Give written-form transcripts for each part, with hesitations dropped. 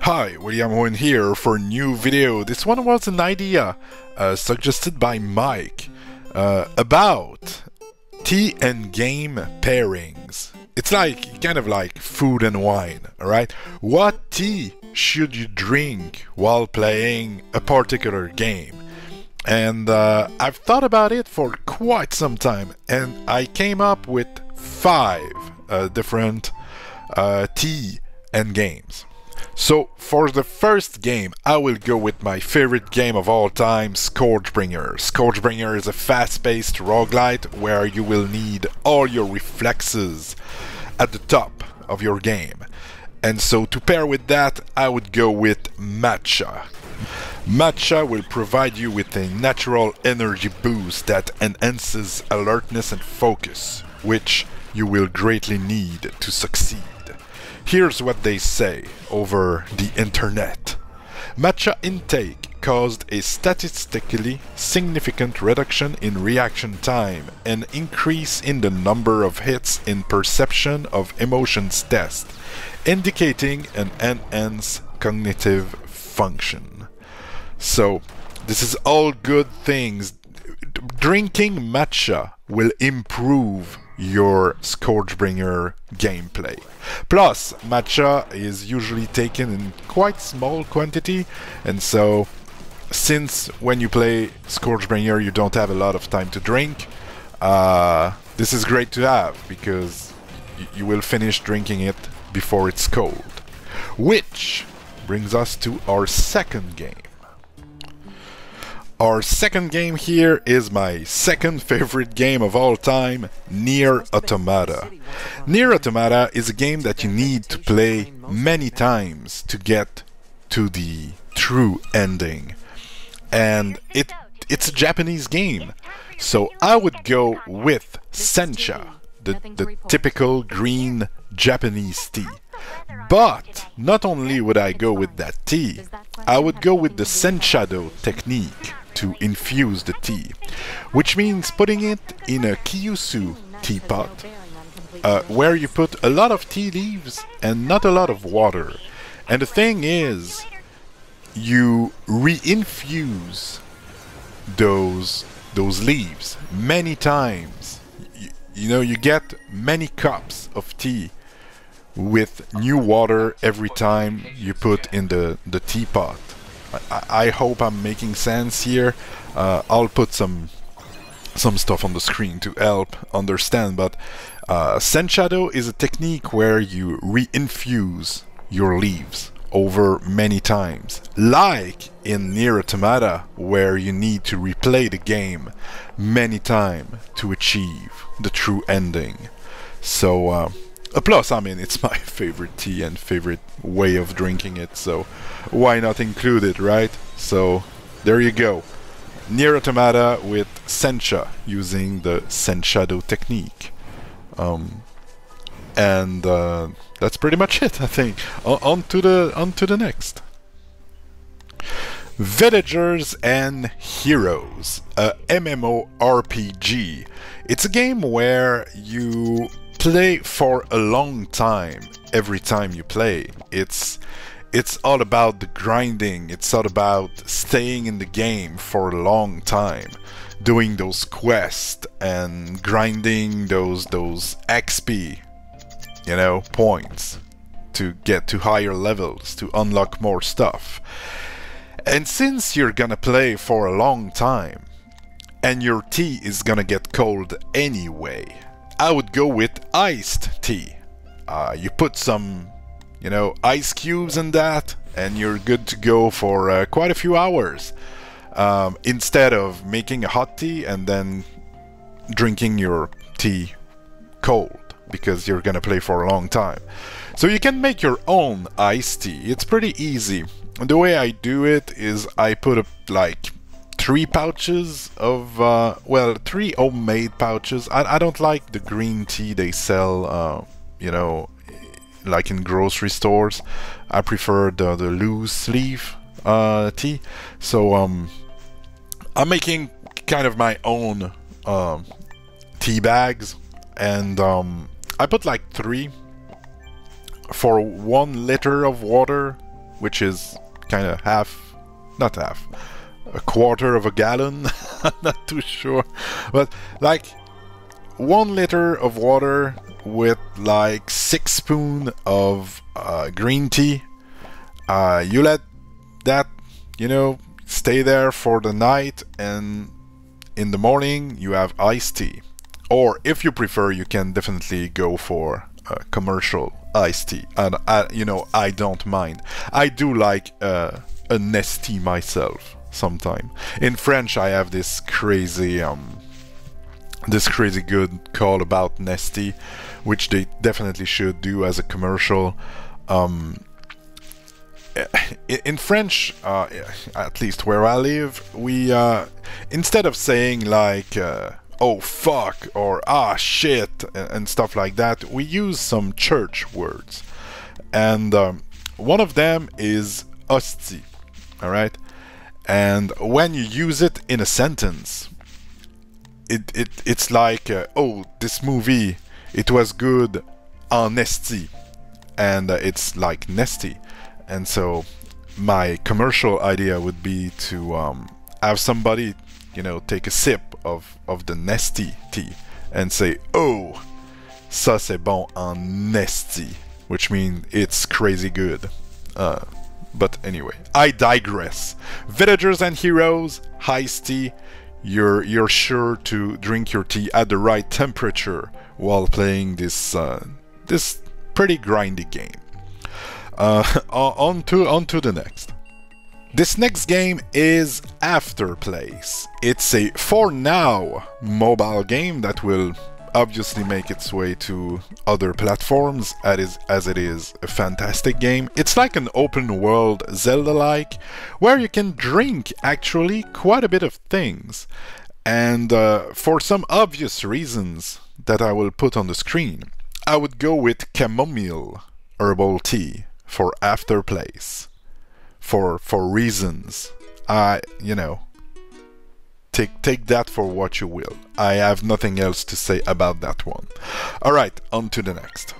Hi, William Owen here for a new video. This one was an idea suggested by Mike about tea and game pairings. It's like kind of like food and wine, alright? What tea should you drink while playing a particular game? And I've thought about it for quite some time, and I came up with 5 different tea and games. So for the first game, I will go with my favorite game of all time, Scourgebringer. Scourgebringer is a fast-paced roguelite where you will need all your reflexes at the top of your game. And so to pair with that, I would go with Matcha. Matcha will provide you with a natural energy boost that enhances alertness and focus, which you will greatly need to succeed. Here's what they say over the internet. Matcha intake caused a statistically significant reduction in reaction time and increase in the number of hits in perception of emotions test, indicating an enhanced cognitive function. So, this is all good things. Drinking matcha will improve your Scourgebringer gameplay. Plus, matcha is usually taken in quite small quantity, and so since when you play Scourgebringer you don't have a lot of time to drink, this is great to have because you will finish drinking it before it's cold. Which brings us to our second game. Our second game here is my second favorite game of all time, Nier Automata. Nier Automata is a game that you need to play many times to get to the true ending. And it's a Japanese game. So I would go with Sencha, the typical green Japanese tea. But not only would I go with that tea, I would go with the Senshado technique to infuse the tea, which means putting it in a Kyusu teapot, where you put a lot of tea leaves and not a lot of water. And the thing is, you re-infuse those leaves many times. You know, you get many cups of tea with new water every time you put in the teapot. I hope I'm making sense here. I'll put some stuff on the screen to help understand, but Senshado is a technique where you re-infuse your leaves over many times, like in Nier Automata, where you need to replay the game many times to achieve the true ending. So plus, I mean, it's my favorite tea and favorite way of drinking it, so why not include it, right? So there you go. Nier Automata with Sencha using the Senshado technique. And that's pretty much it, I think. On to the next. Villagers and Heroes, a MMORPG. It's a game where you play for a long time every time you play. It's all about the grinding. It's all about staying in the game for a long time, doing those quests and grinding those XP, you know, points to get to higher levels, to unlock more stuff. And since you're gonna play for a long time and your tea is gonna get cold anyway, I would go with iced tea. You put some, you know, ice cubes in that and you're good to go for quite a few hours, instead of making a hot tea and then drinking your tea cold because you're gonna play for a long time. So you can make your own iced tea. It's pretty easy. The way I do it is I put up like 3 pouches of, well, 3 homemade pouches. I don't like the green tea they sell, you know, like in grocery stores. I prefer the loose leaf tea. So I'm making kind of my own tea bags, and I put like 3 for 1 liter of water which is kind of half, not half, a quarter of a gallon. I'm not too sure, but like 1 liter of water with like 6 spoons of green tea. You let that, you know, stay there for the night, and in the morning you have iced tea. Or if you prefer, you can definitely go for commercial iced tea, and you know, I don't mind. I do like a Nestea myself sometime. In French, I have this crazy good call about Nestea, which they definitely should do as a commercial. In French, at least where I live, we instead of saying like oh fuck or ah shit and stuff like that, we use some church words, and one of them is hostie. All right, and when you use it in a sentence, it's like oh, this movie, it was good en esti, and it's like nesty. And so my commercial idea would be to have somebody, you know, take a sip of the Nestea tea and say, oh, ça c'est bon en esti, which means it's crazy good. But anyway, I digress. Villagers and heroes, iced tea. You're sure to drink your tea at the right temperature while playing this this pretty grindy game. On to the next. This next game is Afterplace. It's a, for now, mobile game that will obviously make its way to other platforms, as it is a fantastic game. It's like an open world Zelda-like, where you can drink actually quite a bit of things. And for some obvious reasons that I will put on the screen, I would go with chamomile herbal tea for Afterplace. For reasons, you know, take that for what you will. I have nothing else to say about that one. Alright, on to the next.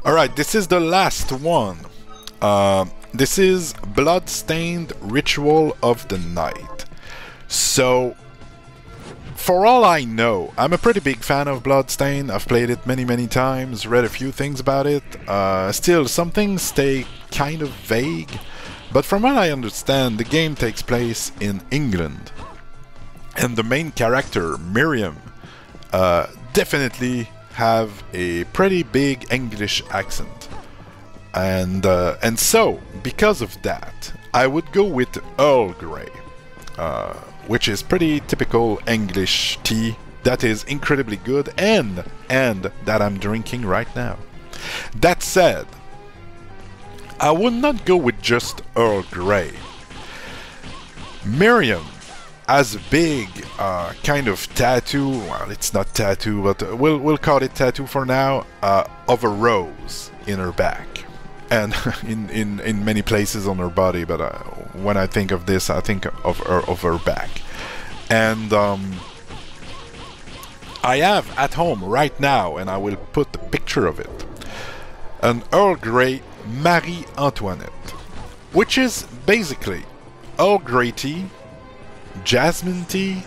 Alright, this is the last one. This is Bloodstained Ritual of the Night. So, for all I know, I'm a pretty big fan of Bloodstained. I've played it many times, read a few things about it. Still, some things stay kind of vague. But from what I understand, the game takes place in England. And the main character, Miriam, definitely have a pretty big English accent. And so, because of that, I would go with Earl Grey, which is pretty typical English tea that is incredibly good and that I'm drinking right now. That said, I would not go with just Earl Grey. Miriam has a big kind of tattoo, well, it's not tattoo, but we'll call it tattoo for now, of a rose in her back. And in many places on her body, but when I think of this, I think of her back. And I have at home right now, and I will put the picture of it, an Earl Grey Marie Antoinette, which is basically Earl Grey tea, jasmine tea,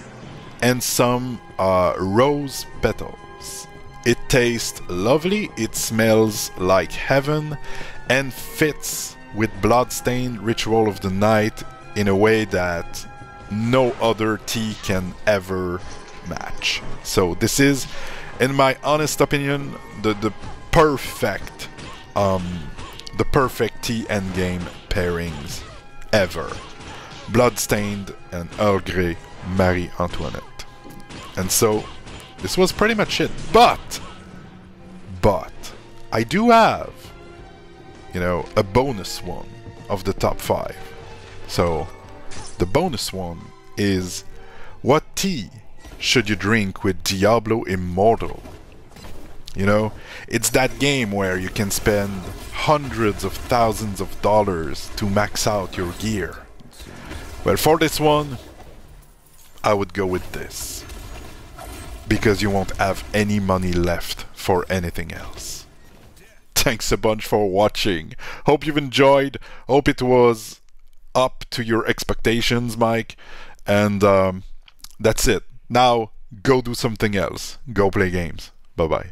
and some rose petals. It tastes lovely, it smells like heaven, and fits with Bloodstained Ritual of the Night in a way that no other tea can ever match. So this is, in my honest opinion, the perfect tea and game pairings ever. Bloodstained and Earl Grey Marie Antoinette. And so this was pretty much it. But I do have, you know, a bonus one of the top 5. So the bonus one is, what tea should you drink with Diablo Immortal? You know, it's that game where you can spend hundreds of thousands of dollars to max out your gear. Well, for this one, I would go with this, because you won't have any money left for anything else. thanks a bunch for watching. Hope you've enjoyed. Hope it was up to your expectations, Mike. And that's it. Now, go do something else. Go play games. Bye-bye.